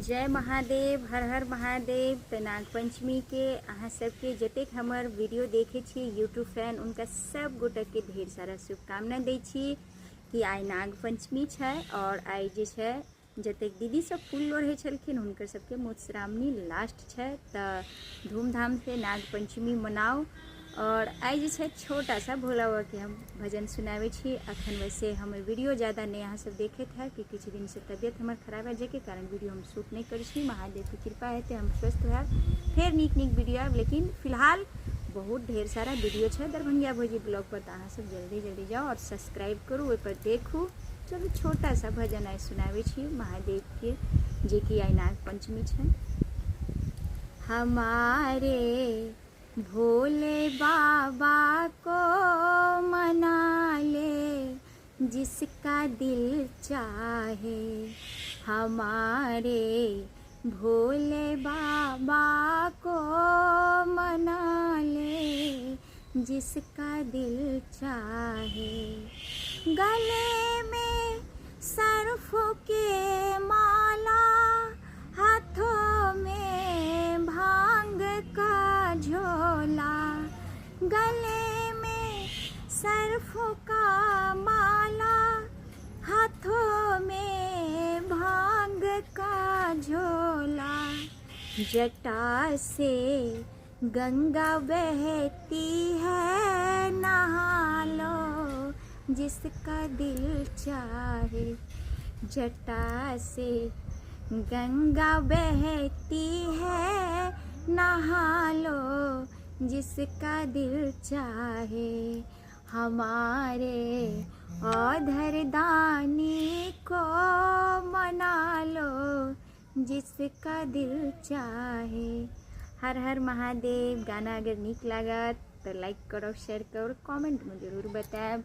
जय महादेव, हर हर महादेव। तो नागपंचमी के अहाँ सबके जतेक हमर वीडियो देखे छी यूट्यूब फैन, उनका सब गोटे के ढेर सारा शुभकामना दै छी कि आइ नागपंचमी छै और आइ जे छै जतेक दीदी सब फूल लोढ़े छलखिन हुनकर सबके मधुश्रावणी लास्ट छै। तो धूमधाम से नागपंचमी मनाओ। और आई जे छै छोटा सा भोला बाबा के हम भजन सुनावे छी। अखन वैसे हमर वीडियो ज़्यादा नहीं अहाँ सब देखैत है कि किछु दिन से तबियत हमर खराब है, जेके कारण वीडियो हम शूट नहीं करै छी। महादेव की कृपा हेतै हम स्वस्थ होयब, फिर नीक वीडियो आयब। लेकिन फिलहाल बहुत ढेर सारा वीडियो है दरभंगिया भौजी ब्लॉग पर, तो अहाँ सब जल्दी जाओ और सब्सक्राइब करू, ओहि पर देखू। चलो छोटा सा भजन आई सुनावे छी महादेव के, जे कि आई नाग पंचमी है। हमारे भोले बाबा को मना ले जिसका दिल चाहे, हमारे भोले बाबा को मना ले जिसका दिल चाहे। गले में सरफों के माला, हाथों में भांग का झोला, गले में सरफों का माला, हाथों में भांग का झोला। जटा से गंगा बहती है, नहा लो जिसका दिल चाहे। जटा से गंगा बहती है, नहा लो जिसका दिल चाहे। हमारे औधर दानी को मना लो जिसका दिल चाहे। हर हर महादेव। गाना अगर नीक लागत तो लाइक करो, शेयर करो, कमेंट में जरूर बताएं।